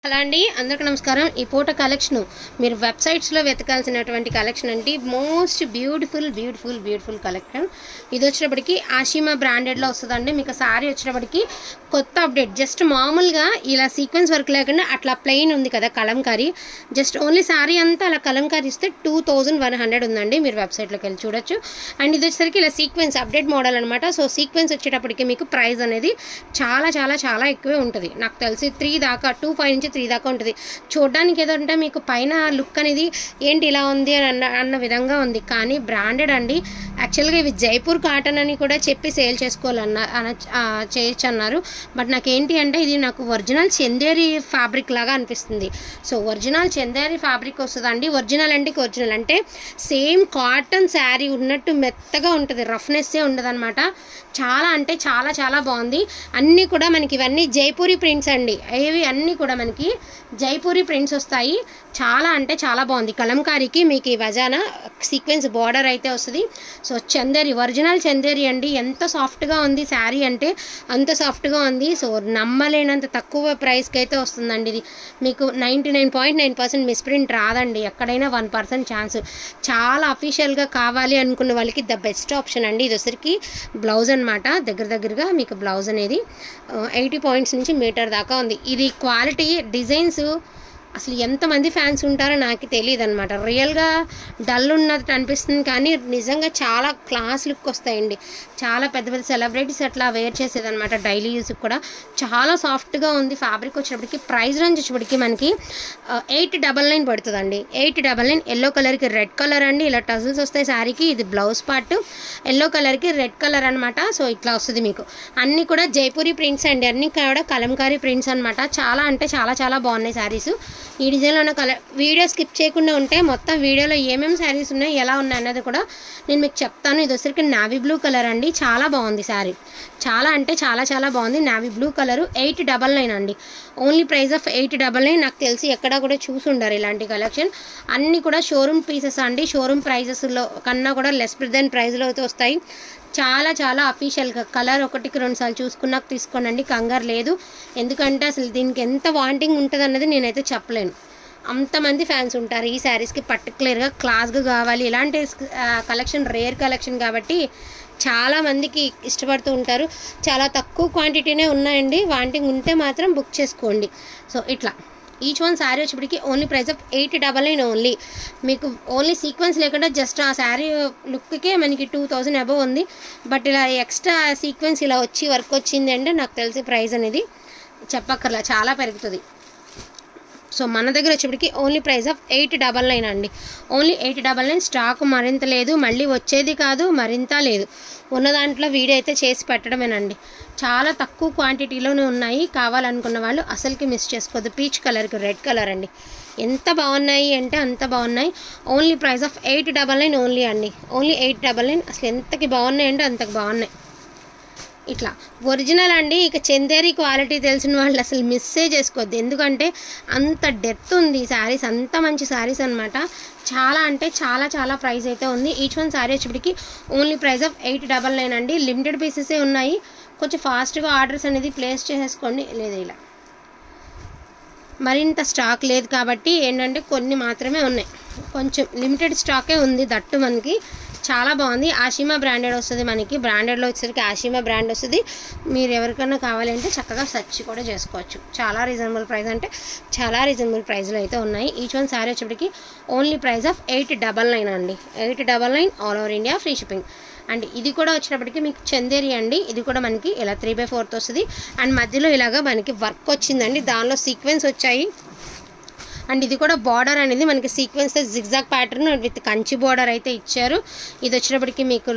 Hello అండి, అందరికీ నమస్కారం. ఈ పూట కలెక్షన్ మీరు వెబ్సైట్స్లో వెతకాల్సినటువంటి కలెక్షన్ అండి. Most beautiful collection. ఇది వచ్చినప్పటికీ ఆషిమా బ్రాండెడ్లో వస్తుందండి. మీకు సారీ వచ్చినప్పటికీ కొత్త అప్డేట్. జస్ట్ మామూలుగా ఇలా సీక్వెన్స్ వర్క్ లేకుండా అట్లా ప్లెయిన్ ఉంది కదా కలంకారీ, జస్ట్ ఓన్లీ సారీ అంతా అలా కలంకారీ ఇస్తే 2100 ఉందండి. మీరు వెబ్సైట్లోకి వెళ్ళి చూడొచ్చు. అండ్ ఇది వచ్చేసరికి ఇలా సీక్వెన్స్ అప్డేట్ మోడల్ అనమాట. సో సీక్వెన్స్ వచ్చేటప్పటికి మీకు ప్రైస్ అనేది చాలా ఎక్కువే ఉంటుంది. నాకు తెలిసి 2.5 నుంచి 3 దాకా ఉంటుంది. చూడడానికి ఏదంటే మీకు పైన లుక్ అనేది ఏంటి ఇలా ఉంది అని అన్న విధంగా ఉంది, కానీ బ్రాండెడ్ అండి. యాక్చువల్గా ఇవి జైపూర్ కాటన్ అని కూడా చెప్పి సేల్ చేయొచ్చు అన్నారు. బట్ నాకేంటి అంటే ఇది నాకు ఒరిజినల్ చందేరి ఫ్యాబ్రిక్ లాగా అనిపిస్తుంది. సో ఒరిజినల్ చందేరి ఫ్యాబ్రిక్ వస్తుందండి. ఒరిజినల్ అంటే సేమ్ కాటన్ శారీ ఉన్నట్టు మెత్తగా ఉంటుంది, రఫ్నెస్సే ఉండదు అనమాట. చాలా అంటే చాలా బాగుంది. అన్నీ కూడా మనకి ఇవన్నీ జైపూరి ప్రింట్స్ అండి. ఇవి అన్నీ కూడా మనకి జైపూరి ప్రింట్స్ వస్తాయి. చాలా అంటే చాలా బాగుంది. కలంకారీకి మీకు ఈ వజానా సీక్వెన్స్ బార్డర్ అయితే వస్తుంది. సో చందేరి, ఒరిజినల్ చందేరి అండి. ఎంత సాఫ్ట్గా ఉంది శారీ అంటే అంత సాఫ్ట్గా ఉంది. సో నమ్మలేనంత తక్కువ ప్రైస్కి అయితే వస్తుందండి. ఇది మీకు 99.9% మిస్ప్రింట్ రాదండి. ఎక్కడైనా 1% ఛాన్స్. చాలా అఫీషియల్గా కావాలి అనుకున్న వాళ్ళకి ద బెస్ట్ ఆప్షన్ అండి. ఇది వచ్చరికి బ్లౌజ్ అనమాట. దగ్గరగా మీకు బ్లౌజ్ అనేది 80 పాయింట్స్ నుంచి మీటర్ దాకా ఉంది. ఇది క్వాలిటీ, డిజైన్స్ అసలు ఎంతమంది ఫ్యాన్స్ ఉంటారో నాకు తెలియదు అనమాట. రియల్గా డల్ ఉన్నట్టు అనిపిస్తుంది, కానీ నిజంగా చాలా క్లాస్ లుక్ వస్తాయండి. చాలా పెద్ద సెలబ్రిటీస్ అట్లా వేర్ చేసేదనమాట డైలీ యూస్కి కూడా. చాలా సాఫ్ట్గా ఉంది. ఫ్యాబ్రిక్ వచ్చినప్పటికి ప్రైస్ రేంజ్ వచ్చేప్పటికి మనకి 899 పడుతుందండి. 899. ఎల్లో కలర్కి రెడ్ కలర్ అండి. ఇలా టజల్స్ వస్తాయి శారీకి. ఇది బ్లౌజ్ పార్ట్ ఎల్లో కలర్కి రెడ్ కలర్ అనమాట. సో ఇట్లా వస్తుంది మీకు. అన్నీ కూడా జైపూరి ప్రింట్స్ అండి. అన్నీ కూడా కలంకారీ ప్రింట్స్ అనమాట. చాలా అంటే చాలా బాగున్నాయి శారీస్. ఈ డిజైన్లో ఉన్న వీడియో స్కిప్ చేయకుండా ఉంటే మొత్తం వీడియోలో ఏమేమి శారీస్ ఉన్నాయి, ఎలా ఉన్నాయి అన్నది కూడా నేను మీకు చెప్తాను. ఇది వచ్చరికి నావీ బ్లూ కలర్ అండి. చాలా బాగుంది శారీ. చాలా అంటే చాలా బాగుంది. నావీ బ్లూ కలరు 899 అండి. Only price of 899. నాకు తెలిసి ఎక్కడా కూడా చూసి ఉండరు ఇలాంటి కలెక్షన్. అన్నీ కూడా షోరూమ్ పీసెస్ అండి. షోరూమ్ ప్రైజెస్లో కన్నా కూడా లెస్ దెన్ ప్రైస్లో అయితే వస్తాయి. చాలా అఫీషియల్గా కలర్ 1-2 సార్లు చూసుకున్నాక తీసుకోనండి, కంగారు లేదు. ఎందుకంటే అసలు దీనికి ఎంత వాంటింగ్ ఉంటుంది అన్నది నేనైతే చెప్పలేను. అంతమంది ఫ్యాన్స్ ఉంటారు ఈ శారీస్కి. పర్టికులర్గా క్లాస్గా కావాలి ఇలాంటి కలెక్షన్, రేర్ కలెక్షన్ కాబట్టి చాలామందికి ఇష్టపడుతూ ఉంటారు. చాలా తక్కువ క్వాంటిటీనే ఉన్నాయండి. వాంటింగ్ ఉంటే మాత్రం బుక్ చేసుకోండి. సో ఇట్లా ఈచ్ వన్ శారీ వచ్చేప్పటికి ఓన్లీ ప్రైస్ ఆఫ్ 899 ఓన్లీ. మీకు ఓన్లీ సీక్వెన్స్ లేకుండా జస్ట్ ఆ శారీ లుక్కే మనకి 2000 అబవ్ ఉంది. బట్ ఇలా ఎక్స్ట్రా సీక్వెన్స్ ఇలా వచ్చి వర్క్ వచ్చింది అంటే నాకు తెలిసి ప్రైస్ అనేది చెప్పక్కర్లా, చాలా పెరుగుతుంది. సో మన దగ్గర వచ్చేప్పటికి ఓన్లీ ప్రైస్ ఆఫ్ 899 అండి. ఓన్లీ 899. స్టాక్ మరింత లేదు, మళ్ళీ వచ్చేది కాదు, మరింత లేదు. ఉన్న దాంట్లో వీడియో అయితే చేసి పెట్టడమేనండి. చాలా తక్కువ క్వాంటిటీలోనే ఉన్నాయి. కావాలనుకున్న వాళ్ళు అసలుకి మిస్ చేసుకోవద్దు. పీచ్ కలర్కి రెడ్ కలర్ అండి. ఎంత బాగున్నాయి అంటే అంత బాగున్నాయి. ఓన్లీ ప్రైస్ ఆఫ్ 899 ఓన్లీ అండి. ఓన్లీ 899. అసలు ఎంతకి బాగున్నాయి అంటే అంతకు బాగున్నాయి. ఇట్లా ఒరిజినల్ అండి. ఇక చందేరి క్వాలిటీ తెలిసిన వాళ్ళు అసలు మిస్సే చేసుకోవద్దు. ఎందుకంటే అంత డెప్త్ ఉంది శారీస్, అంత మంచి శారీస్ అనమాట. చాలా అంటే చాలా ప్రైస్ అయితే ఉంది. ఈచ్ వన్ శారీ వచ్చేప్పటికి ఓన్లీ ప్రైస్ ఆఫ్ 899 అండి. లిమిటెడ్ పీసెసే ఉన్నాయి. కొంచెం ఫాస్ట్గా ఆర్డర్స్ అనేది ప్లేస్ చేసేసుకోండి. లేదా ఇలా మరింత స్టాక్ లేదు కాబట్టి ఏంటంటే కొన్ని మాత్రమే ఉన్నాయి. కొంచెం లిమిటెడ్ స్టాకే ఉంది. దట్టు మనకి చాలా బాగుంది. ఆషిమా బ్రాండెడ్ వస్తుంది మనకి. బ్రాండెడ్లో వచ్చేసరికి ఆషిమా బ్రాండ్ వస్తుంది. మీరు ఎవరికైనా కావాలంటే చక్కగా సెర్చ్ కూడా చేసుకోవచ్చు. చాలా రీజనబుల్ ప్రైస్ అంటే చాలా రీజనబుల్ ప్రైస్లో అయితే ఉన్నాయి. ఈచ్ వన్ శారీ వచ్చేప్పటికి ఓన్లీ ప్రైస్ ఆఫ్ 899 అండి. 899 all over India free shipping. And ఇది కూడా వచ్చినప్పటికీ మీకు చందేరి అండి. ఇది కూడా మనకి ఇలా 3/4 వస్తుంది. అండ్ మధ్యలో ఇలాగా మనకి వర్క్ వచ్చిందండి. దానిలో సీక్వెన్స్ వచ్చాయి. అండ్ ఇది కూడా బార్డర్ అనేది మనకి sequence zigzag pattern with Kanchi border అయితే ఇచ్చారు. ఇది వచ్చినప్పటికీ మీకు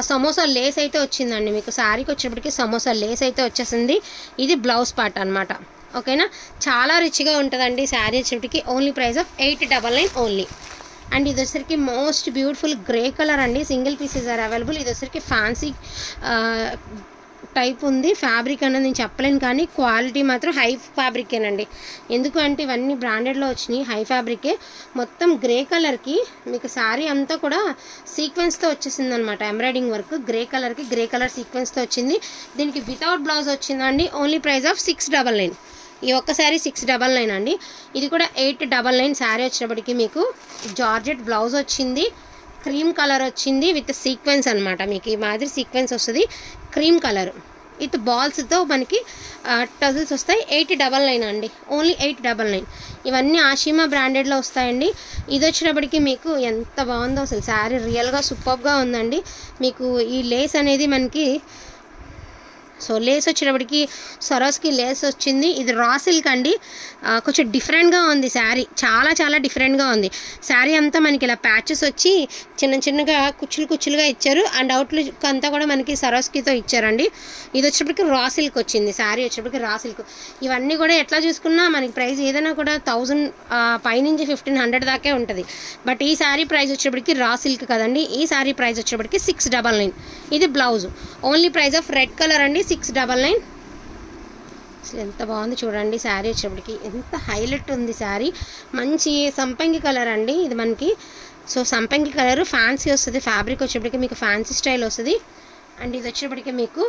సమోసా లేస్ అయితే వచ్చిందండి. మీకు శారీకి వచ్చినప్పటికీ సమోసా లేస్ అయితే వచ్చేసింది. ఇది బ్లౌజ్ పార్ట్ అనమాట. ఓకేనా, చాలా రిచ్గా ఉంటుందండి శారీ వచ్చేప్పటికి. Only price of 899 only. And ఇది వచ్చరికి మోస్ట్ బ్యూటిఫుల్ గ్రే కలర్ అండి. Single pieces are available. ఇది వచ్చరికి ఫ్యాన్సీ టైప్ ఉంది. ఫ్యాబ్రిక్ అన్నది నేను చెప్పలేను, కానీ క్వాలిటీ మాత్రం హై ఫ్యాబ్రికేనండి. ఎందుకు అంటే ఇవన్నీ బ్రాండెడ్లో వచ్చినాయి, హై ఫ్యాబ్రికే. మొత్తం గ్రే కలర్కి మీకు శారీ అంతా కూడా సీక్వెన్స్తో వచ్చేసింది అనమాట. ఎంబ్రాయిడింగ్ వర్క్ గ్రే కలర్కి గ్రే కలర్ సీక్వెన్స్తో వచ్చింది. దీనికి వితౌట్ బ్లౌజ్ వచ్చిందండి. Only price of 699. ఈ ఒక్క శారీ 699 అండి. ఇది కూడా 899 శారీ వచ్చేటప్పటికి మీకు జార్జెట్ బ్లౌజ్ వచ్చింది, క్రీమ్ కలర్ వచ్చింది విత్ సీక్వెన్స్ అనమాట. మీకు ఈ మాదిరి సీక్వెన్స్ వస్తుంది, క్రీమ్ కలర్ విత్ బాల్స్తో మనకి టజిల్స్ వస్తాయి. 899 అండి, ఓన్లీ 899. ఇవన్నీ ఆషిమా బ్రాండెడ్లో వస్తాయండి. ఇది వచ్చినప్పటికీ మీకు ఎంత బాగుందో అసలు శారీ, రియల్గా సూపర్గా ఉందండి. మీకు ఈ లేస్ అనేది మనకి, సో లేస్ వచ్చేటప్పటికి సరోస్కి లేస్ వచ్చింది. ఇది రా సిల్క్ అండి, కొంచెం డిఫరెంట్గా ఉంది శారీ, చాలా చాలా డిఫరెంట్గా ఉంది. శారీ అంతా మనకి ఇలా ప్యాచెస్ వచ్చి చిన్న చిన్నగా కుచ్చులుగా ఇచ్చారు. అండ్ అవుట్లుక్ అంతా కూడా మనకి సరోస్కితో ఇచ్చారండి. ఇది వచ్చేటప్పటికి రా సిల్క్ వచ్చింది, శారీ వచ్చేటప్పటికి రా సిల్క్. ఇవన్నీ కూడా ఎట్లా చూసుకున్నా మనకి ప్రైస్ ఏదైనా కూడా 1000 పైనుంచి 1500 దాకే ఉంటుంది. బట్ ఈ శారీ ప్రైస్ వచ్చేటప్పటికి రా సిల్క్ కదండి. ఈ శారీ ప్రైస్ వచ్చేటప్పటికి 699. ఇది blouse, only price of red colour అండి, 699. అసలు ఎంత బాగుంది చూడండి శారీ వచ్చేటప్పటికి, ఎంత హైలైట్ ఉంది శారీ. మంచి సంపంగి కలర్ అండి ఇది మనకి. సో సంపంగి కలర్ ఫ్యాన్సీ వస్తుంది, ఫ్యాబ్రిక్ వచ్చేటప్పటికి మీకు ఫ్యాన్సీ స్టైల్ వస్తుంది. అండ్ ఇది వచ్చేటప్పటికి మీకు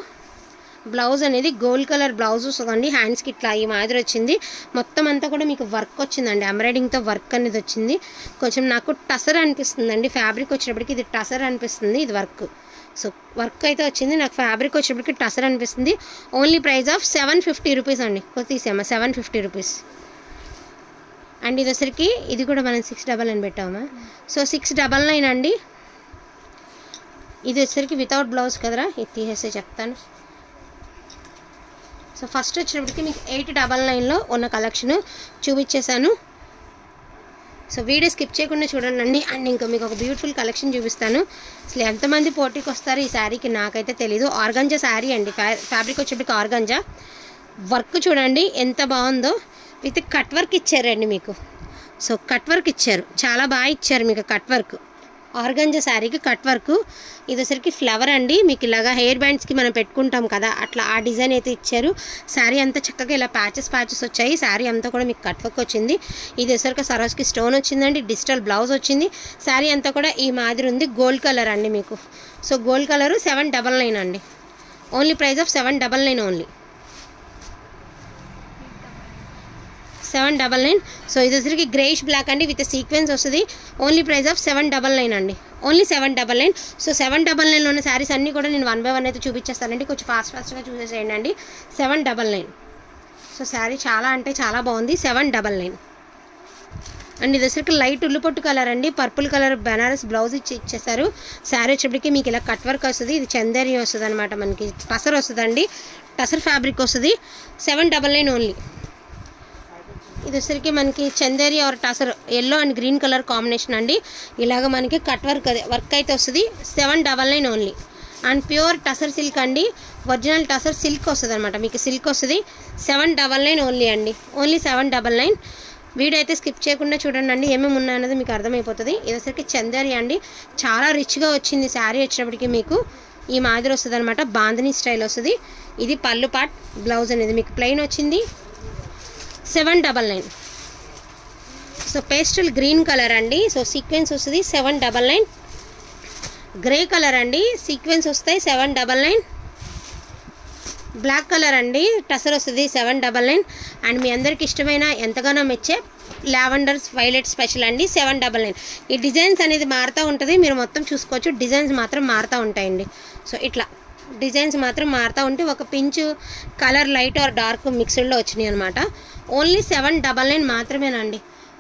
బ్లౌజ్ అనేది గోల్డ్ కలర్ బ్లౌజ్ వస్తుందండి. హ్యాండ్స్కి ఇట్లా ఈ మాదిరి వచ్చింది. మొత్తం అంతా కూడా మీకు వర్క్ వచ్చిందండి, ఎంబ్రాయిడింగ్తో వర్క్ అనేది వచ్చింది. కొంచెం నాకు టసర్ అనిపిస్తుందండి, ఫ్యాబ్రిక్ వచ్చేటప్పటికి ఇది టసర్ అనిపిస్తుంది, ఇది వర్క్. సో వర్క్ అయితే వచ్చింది, నాకు ఫ్యాబ్రిక్ వచ్చేటప్పటికి టసర్ అనిపిస్తుంది. ఓన్లీ ప్రైస్ ఆఫ్ 750 రూపీస్ అండి. తీసామా 750 రూపీస్. అండ్ ఇది వచ్చరికి ఇది కూడా మనం 699 పెట్టామా. సో 699 అండి. ఇది వచ్చరికి వితౌట్ బ్లౌజ్ కదరా, ఇది తీసేస్తే చెప్తాను. సో ఫస్ట్ వచ్చేటప్పటికి మీకు 899లో ఉన్న కలెక్షన్ చూపించేశాను. సో వీడియో స్కిప్ చేయకుండా చూడండి. అండ్ ఇంకా మీకు ఒక బ్యూటిఫుల్ కలెక్షన్ చూపిస్తాను. అసలు ఎంతమంది పోటీకి వస్తారు ఈ శారీకి నాకైతే తెలీదు. ఆర్గంజా శారీ అండి, ఫ్యాబ్రిక్ వచ్చేప్పటికి ఆర్గంజా. వర్క్ చూడండి ఎంత బాగుందో, విత్ కట్ వర్క్ ఇచ్చారండి మీకు. సో కట్ వర్క్ ఇచ్చారు, చాలా బాగా ఇచ్చారు మీకు కట్ వర్క్. ఆర్గంజా శారీకి కట్ వర్క్. ఇది వచ్చరికి ఫ్లవర్ అండి, మీకు ఇలాగా హెయిర్ బ్యాండ్స్కి మనం పెట్టుకుంటాం కదా, అట్లా ఆ డిజైన్ అయితే ఇచ్చారు. శారీ అంతా చక్కగా ఇలా ప్యాచెస్ వచ్చాయి. శారీ అంతా కూడా మీకు కట్ వర్క్ వచ్చింది. ఇది వచ్చరికి సరోస్కి స్టోన్ వచ్చిందండి, డిజిటల్ బ్లౌజ్ వచ్చింది. శారీ అంతా కూడా ఈ మాదిరి ఉంది, గోల్డ్ కలర్ అండి మీకు. సో గోల్డ్ కలరు 799 అండి, only price of 799 only 799. So ఇది వచ్చరికి గ్రేష్ బ్లాక్ అండి విత్ సీక్వెన్స్ వస్తుంది. ఓన్లీ ప్రైస్ ఆఫ్ 799 అండి, ఓన్లీ 799. సో 799లో ఉన్న శారీస్ అన్నీ కూడా నేను 1 by 1 అయితే చూపించేస్తానండి. కొంచెం ఫాస్ట్గా చూసేసేయండి అండి. 799. సో శారీ చాలా అంటే చాలా బాగుంది, 799. అండ్ ఇది వచ్చరికి లైట్ ఉల్లిపొట్టు కలర్ అండి, పర్పుల్ కలర్ బెనారస్ బ్లౌజ్ ఇచ్చేసారు. శారీ వచ్చేప్పటికి మీకు ఇలా కట్ వర్క్ వస్తుంది. ఇది చందేరి వస్తుంది అనమాట, మనకి టసర్ వస్తుందండి, టసర్ ఫ్యాబ్రిక్ వస్తుంది. 799 ఓన్లీ. ఇది వచ్చరికి మనకి Chanderi or tussar, yellow and green colour combination అండి. ఇలాగ మనకి కట్ వర్క్ అయితే వస్తుంది. 799 only. And pure tussar silk అండి, ఒరిజినల్ టసర్ సిల్క్ వస్తుంది అనమాట, మీకు సిల్క్ వస్తుంది. 799 ఓన్లీ అండి, ఓన్లీ 799. వీడియో అయితే స్కిప్ చేయకుండా చూడండి, ఏమేమి ఉన్నాయన్నది మీకు అర్థమైపోతుంది. ఇది వచ్చరికి చందేరి అండి, చాలా రిచ్గా వచ్చింది శారీ వచ్చేటప్పటికి మీకు ఈ మాదిరి వస్తుంది అనమాట, బాంధనీ స్టైల్ వస్తుంది. ఇది పళ్ళు పార్ట్, బ్లౌజ్ అనేది మీకు ప్లెయిన్ వచ్చింది. 799. సో పేస్టల్ గ్రీన్ కలర్ అండి, సో సీక్వెన్స్ వస్తుంది. 799. గ్రే కలర్ అండి, సీక్వెన్స్ వస్తాయి. 799. బ్లాక్ కలర్ అండి, టసర్ వస్తుంది. 799. అండ్ మీ అందరికి ఇష్టమైన ఎంతగానో మెచ్చే లావెండర్స్ వైలెట్ స్పెషల్ అండి, 799. ఈ డిజైన్స్ అనేది మారుతూ ఉంటుంది, మీరు మొత్తం చూసుకోవచ్చు. డిజైన్స్ మాత్రం మారుతూ ఉంటాయండి. సో ఇట్లా డిజైన్స్ మాత్రం మారుతూ ఉంటే ఒక pinch colour light or dark మిక్స్డ్లో వచ్చినాయి అనమాట. ఓన్లీ 799 మాత్రమేనండి,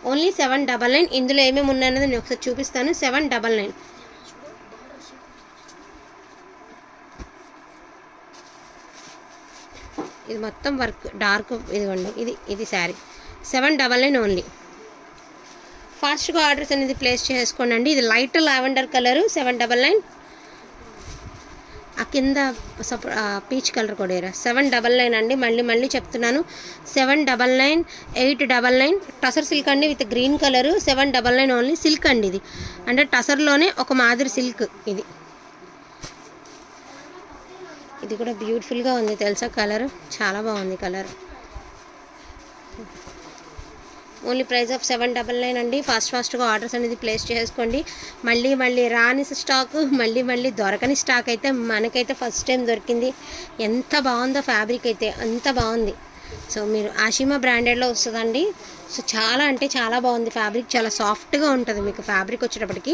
ఓన్లీ 799. ఇందులో ఏమేమి ఉన్నాయన్నది నేను ఒకసారి చూపిస్తాను. 799. ఇది మొత్తం వర్క్ డార్క్, ఇదిగోండి ఇది శారీ. 799 ఓన్లీ. ఫాస్ట్గా ఆర్డర్స్ అనేది ప్లేస్ చేసుకోండి. ఇది లైట్ లావెండర్ కలరు, 799. ఆ కింద పీచ్ కలర్ కూడా 799 అండి. మళ్ళీ చెప్తున్నాను, 799, 899. టసర్ సిల్క్ అండి with green colour, 799 only. Silk అండి ఇది, అంటే టసర్లోనే ఒక మాదిరి సిల్క్. ఇది కూడా బ్యూటిఫుల్గా ఉంది తెలుసా, కలర్ చాలా బాగుంది కలర్. ఓన్లీ ప్రైస్ ఆఫ్ 799 అండి. ఫాస్ట్గా ఆర్డర్స్ అనేది ప్లేస్ చేసుకోండి. మళ్ళీ రాని స్టాక్, మళ్ళీ దొరకని స్టాక్ అయితే మనకైతే ఫస్ట్ టైం దొరికింది. ఎంత బాగుందో ఫ్యాబ్రిక్ అయితే, అంత బాగుంది. సో మీరు ఆషిమా బ్రాండెడ్లో వస్తుందండి. సో చాలా అంటే చాలా బాగుంది. ఫ్యాబ్రిక్ చాలా సాఫ్ట్గా ఉంటుంది. మీకు ఫ్యాబ్రిక్ వచ్చేటప్పటికి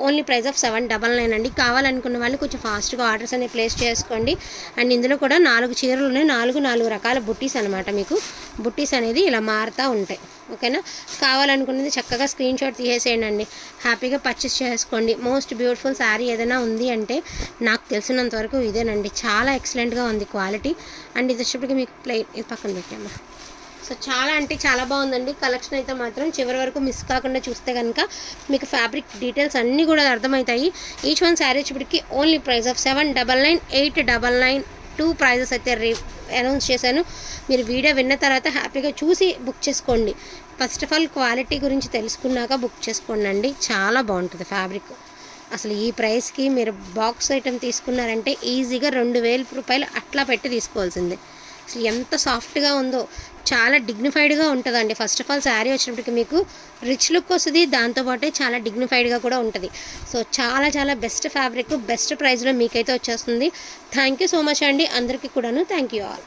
ఓన్లీ ప్రైస్ ఆఫ్ 799 అండి. కావాలనుకున్న వాళ్ళు కొంచెం ఫాస్ట్గా ఆర్డర్స్ అనేవి ప్లేస్ చేసుకోండి. అండ్ ఇందులో కూడా 4 చీరలు ఉన్నాయి. 4 రకాల బుట్టీస్ అనమాట. మీకు బుట్టీస్ అనేది ఇలా మారుతూ ఉంటాయి. ఓకేనా, కావాలనుకున్నది చక్కగా స్క్రీన్ షాట్ తీసేసేయండి అండి. హ్యాపీగా పర్చేస్ చేసుకోండి. మోస్ట్ బ్యూటిఫుల్ శారీ ఏదైనా ఉంది అంటే నాకు తెలిసినంత వరకు ఇదేనండి. చాలా ఎక్సలెంట్గా ఉంది క్వాలిటీ. అండ్ ఇది వచ్చేప్పటికి మీకు ప్లేట్ ఇది పక్కన పెట్టామా. సో చాలా అంటే చాలా బాగుందండి. కలెక్షన్ అయితే మాత్రం చివరి వరకు మిస్ కాకుండా చూస్తే కనుక మీకు ఫ్యాబ్రిక్ డీటెయిల్స్ అన్నీ కూడా అర్థమవుతాయి. ఈచ్ వన్ శారీ వచ్చేప్పటికి ఓన్లీ ప్రైస్ ఆఫ్ 799, 899 2 ప్రైజెస్ అయితే అనౌన్స్ చేశాను. మీరు వీడియో విన్న తర్వాత హ్యాపీగా చూసి బుక్ చేసుకోండి. ఫస్ట్ ఆఫ్ ఆల్ క్వాలిటీ గురించి తెలుసుకున్నాక బుక్ చేసుకోండి అండి. చాలా బాగుంటుంది ఫ్యాబ్రిక్. అసలు ఈ ప్రైస్కి మీరు బాక్స్ ఐటెం తీసుకున్నారంటే ఈజీగా 2000 రూపాయలు అట్లా పెట్టి తీసుకోవాల్సిందే. అసలు ఎంత సాఫ్ట్గా ఉందో, చాలా డిగ్నిఫైడ్గా ఉంటుందండి. ఫస్ట్ ఆఫ్ ఆల్ శారీ వచ్చినప్పటికి మీకు రిచ్ లుక్ వస్తుంది, దాంతోపాటే చాలా డిగ్నిఫైడ్గా కూడా ఉంటుంది. సో చాలా చాలా బెస్ట్ ఫ్యాబ్రిక్, బెస్ట్ ప్రైస్లో మీకైతే వచ్చేస్తుంది. థ్యాంక్ యూ సో మచ్ అండి అందరికీ కూడాను. Thank you all.